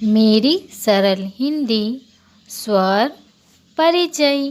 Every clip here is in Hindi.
मेरी सरल हिंदी स्वर परिचय।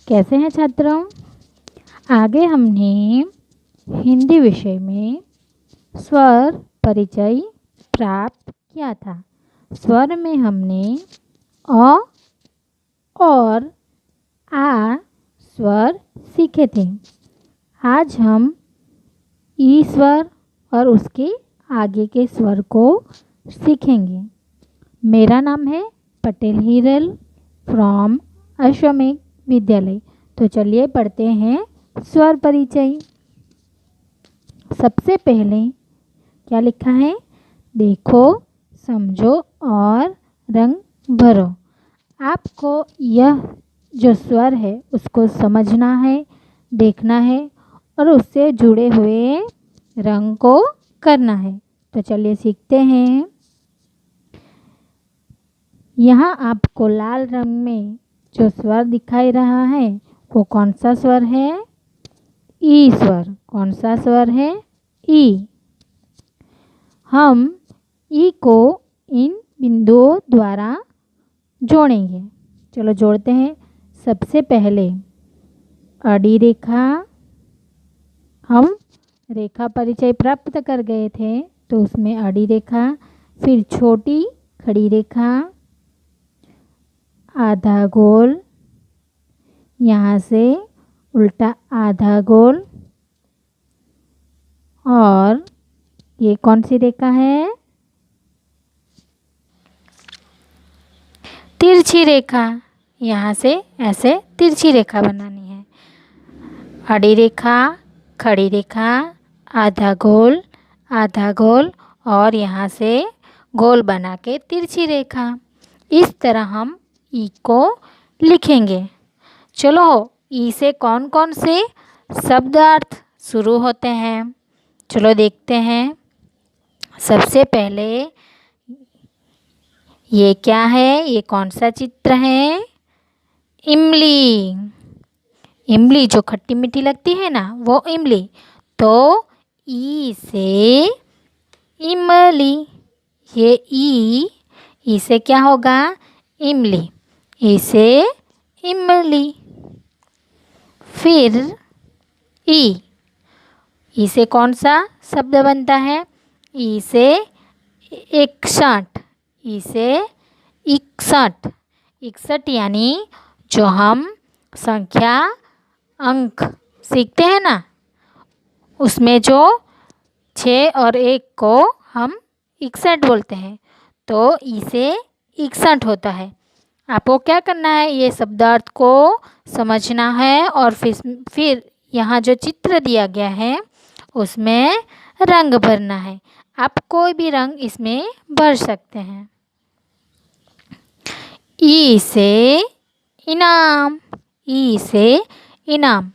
कैसे हैं छात्रों? आगे हमने हिंदी विषय में स्वर परिचय प्राप्त किया था। स्वर में हमने अ और आ स्वर सीखे थे। आज हम ई स्वर और उसके आगे के स्वर को सीखेंगे। मेरा नाम है पटेल हीरल फ्रॉम अश्वमेघ विद्यालय। तो चलिए पढ़ते हैं स्वर परिचय। सबसे पहले क्या लिखा है? देखो, समझो और रंग भरो। आपको यह जो स्वर है उसको समझना है, देखना है और उससे जुड़े हुए रंग को करना है। तो चलिए सीखते हैं। यहाँ आपको लाल रंग में जो स्वर दिखाई रहा है वो कौन सा स्वर है? ई स्वर। कौन सा स्वर है? ई। हम ई को इन बिंदुओं द्वारा जोड़ेंगे। चलो जोड़ते हैं। सबसे पहले अड़ी रेखा। हम रेखा परिचय प्राप्त कर गए थे तो उसमें अड़ी रेखा, फिर छोटी खड़ी रेखा, आधा गोल, यहाँ से उल्टा आधा गोल, और ये कौन सी रेखा है? तिरछी रेखा। यहाँ से ऐसे तिरछी रेखा बनानी है। अड़ी रेखा, खड़ी रेखा, आधा गोल और यहाँ से गोल बना के तिरछी रेखा। इस तरह हम ई को लिखेंगे। चलो, ई से कौन कौन से शब्दार्थ शुरू होते हैं? चलो देखते हैं। सबसे पहले ये क्या है? ये कौन सा चित्र है? इमली। इमली जो खट्टी मीठी लगती है ना, वो इमली। तो ई से इमली। ये ई से क्या होगा? इमली। ई से इमली। फिर ई से कौन सा शब्द बनता है? ई से 61। ई से 61। 61 यानी जो हम संख्या अंक सीखते हैं ना, उसमें जो 6 और 1 को हम 61 बोलते हैं। तो ई से 61 होता है। आपको क्या करना है? ये शब्दार्थ को समझना है और फिर यहाँ जो चित्र दिया गया है उसमें रंग भरना है। आप कोई भी रंग इसमें भर सकते हैं। ई से इनाम। ई से इनाम।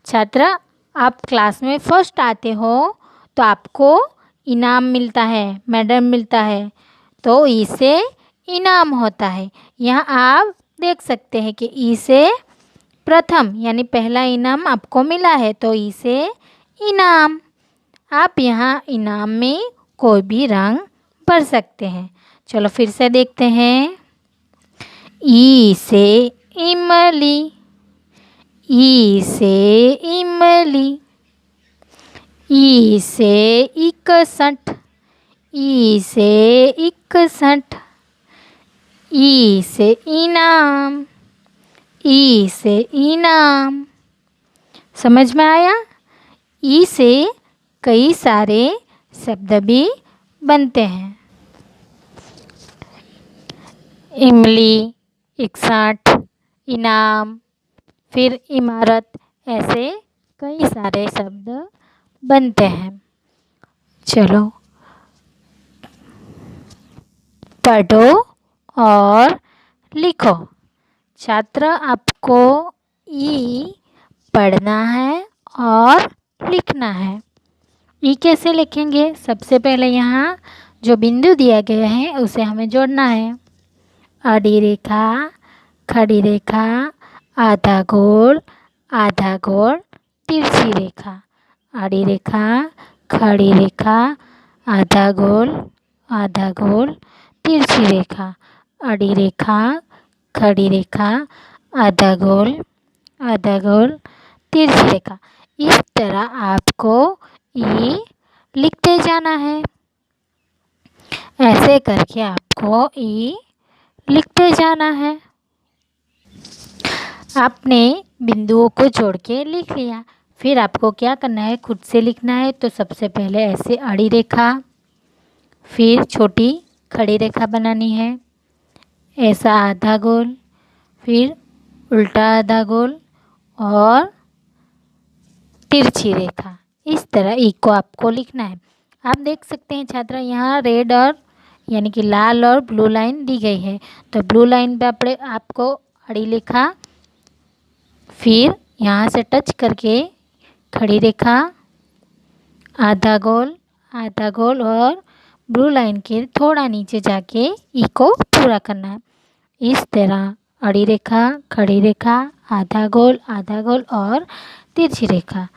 छात्र, आप क्लास में फर्स्ट आते हो तो आपको इनाम मिलता है, मेडल मिलता है। तो ई से इनाम होता है। यहाँ आप देख सकते हैं कि ई से प्रथम यानी पहला इनाम आपको मिला है। तो ई से इनाम। आप यहाँ इनाम में कोई भी रंग भर सकते हैं। चलो फिर से देखते हैं। ई से इमली। ई से इमली। ई से 61। ई से 61। ई से इनाम। ई से इनाम। समझ में आया? ई से कई सारे शब्द भी बनते हैं। इमली, 61, इनाम, फिर इमारत, ऐसे कई सारे शब्द बनते हैं। चलो पढ़ो और लिखो। छात्र, आपको ई पढ़ना है और लिखना है। ई कैसे लिखेंगे? सबसे पहले यहाँ जो बिंदु दिया गया है उसे हमें जोड़ना है। आड़ी रेखा, खड़ी रेखा, आधा गोल, तिरछी रेखा। आड़ी रेखा, खड़ी रेखा, आधा गोल, तिरछी रेखा, आड़ी रेखा, खड़ी रेखा, आधा गोल, आधा गोल, तिरछी रेखा। इस तरह आपको ई लिखते जाना है। ऐसे करके आपको ई लिखते जाना है। आपने बिंदुओं को जोड़ के लिख लिया। फिर आपको क्या करना है, खुद से लिखना है। तो सबसे पहले ऐसे आड़ी रेखा, फिर छोटी खड़ी रेखा बनानी है, ऐसा आधा गोल, फिर उल्टा आधा गोल और तिरछी रेखा। इस तरह ई को आपको लिखना है। आप देख सकते हैं छात्र, यहाँ रेड और यानी कि लाल और ब्लू लाइन दी गई है। तो ब्लू लाइन पे आपको आड़ी रेखा, फिर यहाँ से टच करके खड़ी रेखा, आधा गोल और ब्लू लाइन के थोड़ा नीचे जाके ई को पूरा करना है। इस तरह आड़ी रेखा, खड़ी रेखा, आधा गोल और तिरछी रेखा,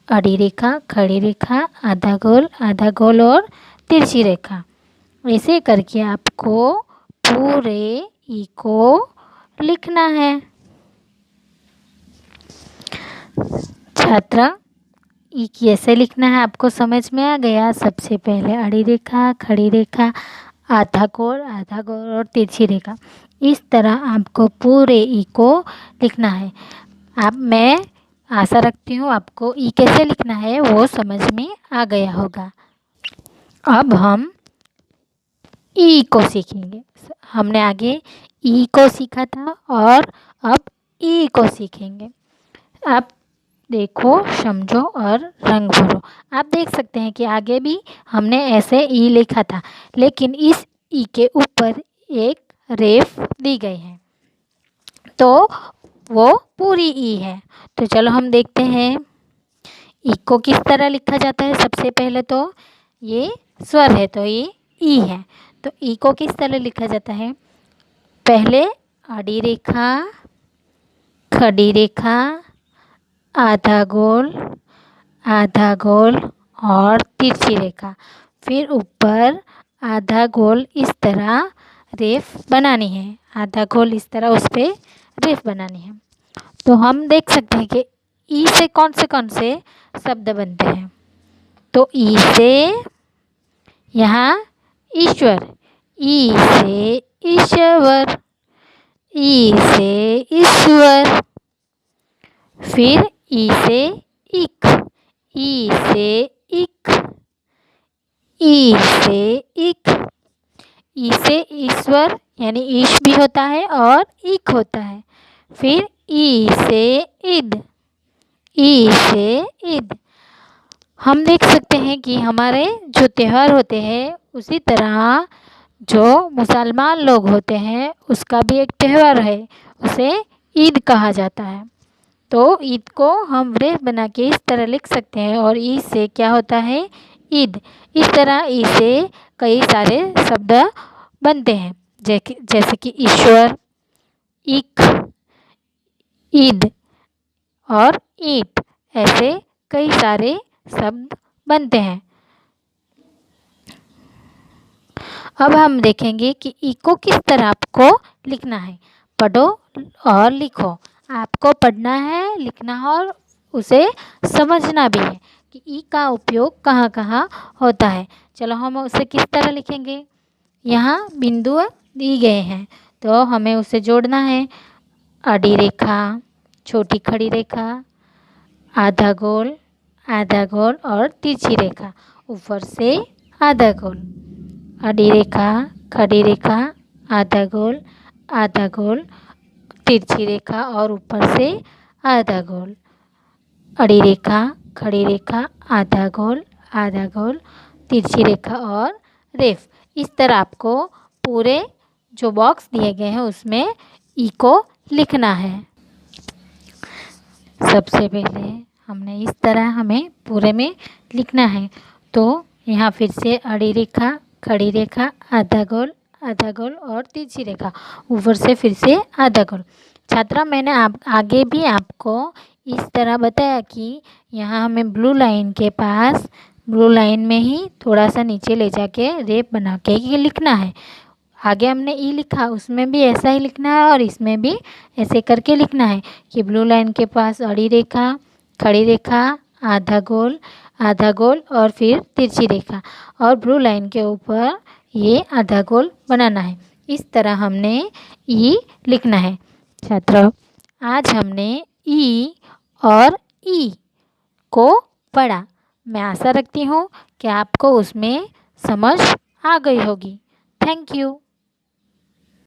आड़ी रेखा, खड़ी रेखा, आधा गोल और तिरछी रेखा। ऐसे करके आपको पूरे ई को लिखना है। छात्र, ई कैसे लिखना है आपको समझ में आ गया। सबसे पहले आड़ी रेखा, खड़ी रेखा, आधा गोल और तिरछी रेखा। इस तरह आपको पूरे ई को लिखना है। मैं आशा रखती हूँ आपको ई कैसे लिखना है वो समझ में आ गया होगा। अब हम ई को सीखेंगे। हमने आगे ई को सीखा था और अब ई को सीखेंगे। आप देखो, समझो और रंग भरो। आप देख सकते हैं कि आगे भी हमने ऐसे ई लिखा था, लेकिन इस ई के ऊपर एक रेफ दी गई है, तो वो पूरी ई है। तो चलो हम देखते हैं ई को किस तरह लिखा जाता है। सबसे पहले तो ये स्वर है, तो ये ई है। तो ई को किस तरह लिखा जाता है, पहले आड़ी रेखा, खड़ी रेखा, आधा गोल और तिरछी रेखा, फिर ऊपर आधा गोल इस तरह रेफ बनानी है, आधा गोल इस तरह उस पर रेफ बनानी है। तो हम देख सकते हैं कि ई से कौन से शब्द बनते हैं। तो ई से यहाँ ईश्वर, ई से ईश्वर, ई से ईश्वर, फिर ई से इक, ई से इक, ई से इक। ई से ईश्वर यानी ईश भी होता है और इक होता है। फिर ई से ईद, ई से ईद। हम देख सकते हैं कि हमारे जो त्यौहार होते हैं उसी तरह जो मुसलमान लोग होते हैं उसका भी एक त्यौहार है, उसे ईद कहा जाता है। तो ईद को हम रेफ बना के इस तरह लिख सकते हैं और ई से क्या होता है, ईद। इस तरह ई से कई सारे शब्द बनते हैं, जैसे कि ईश्वर, इक, ईद और ईट। ऐसे कई सारे शब्द बनते हैं। अब हम देखेंगे कि ई को किस तरह आपको लिखना है। पढ़ो और लिखो। आपको पढ़ना है, लिखना है और उसे समझना भी है कि ई का उपयोग कहाँ कहाँ होता है। चलो हम उसे किस तरह लिखेंगे। यहाँ बिंदु दी गए हैं तो हमें उसे जोड़ना है। आड़ी रेखा, छोटी खड़ी रेखा, आधा गोल और तिरछी रेखा, ऊपर से आधा गोल, आड़ी रेखा, खड़ी रेखा, आधा गोल, तिरछी रेखा और ऊपर से आधा गोल, आड़ी रेखा, खड़ी रेखा, आधा गोल, तिरछी रेखा और रेफ। इस तरह आपको पूरे जो बॉक्स दिए गए हैं उसमें ई को लिखना है। सबसे पहले हमने इस तरह हमें पूरे में लिखना है। तो यहाँ फिर से आड़ी रेखा, खड़ी रेखा, आधा गोल और तिरछी रेखा, ऊपर से फिर से आधा गोल। छात्रा, मैंने आगे भी आपको इस तरह बताया कि यहाँ हमें ब्लू लाइन के पास, ब्लू लाइन में ही थोड़ा सा नीचे ले जाके रेप बना के ये लिखना है। आगे हमने ई लिखा, उसमें भी ऐसा ही लिखना है और इसमें भी ऐसे करके लिखना है कि ब्लू लाइन के पास अड़ी रेखा, खड़ी रेखा, आधा गोल और फिर तिरछी रेखा, और ब्लू लाइन के ऊपर ये आधा गोल बनाना है। इस तरह हमने ई लिखना है। छात्रों, आज हमने ई और ई को पढ़ा। मैं आशा रखती हूँ कि आपको उसमें समझ आ गई होगी। Thank you.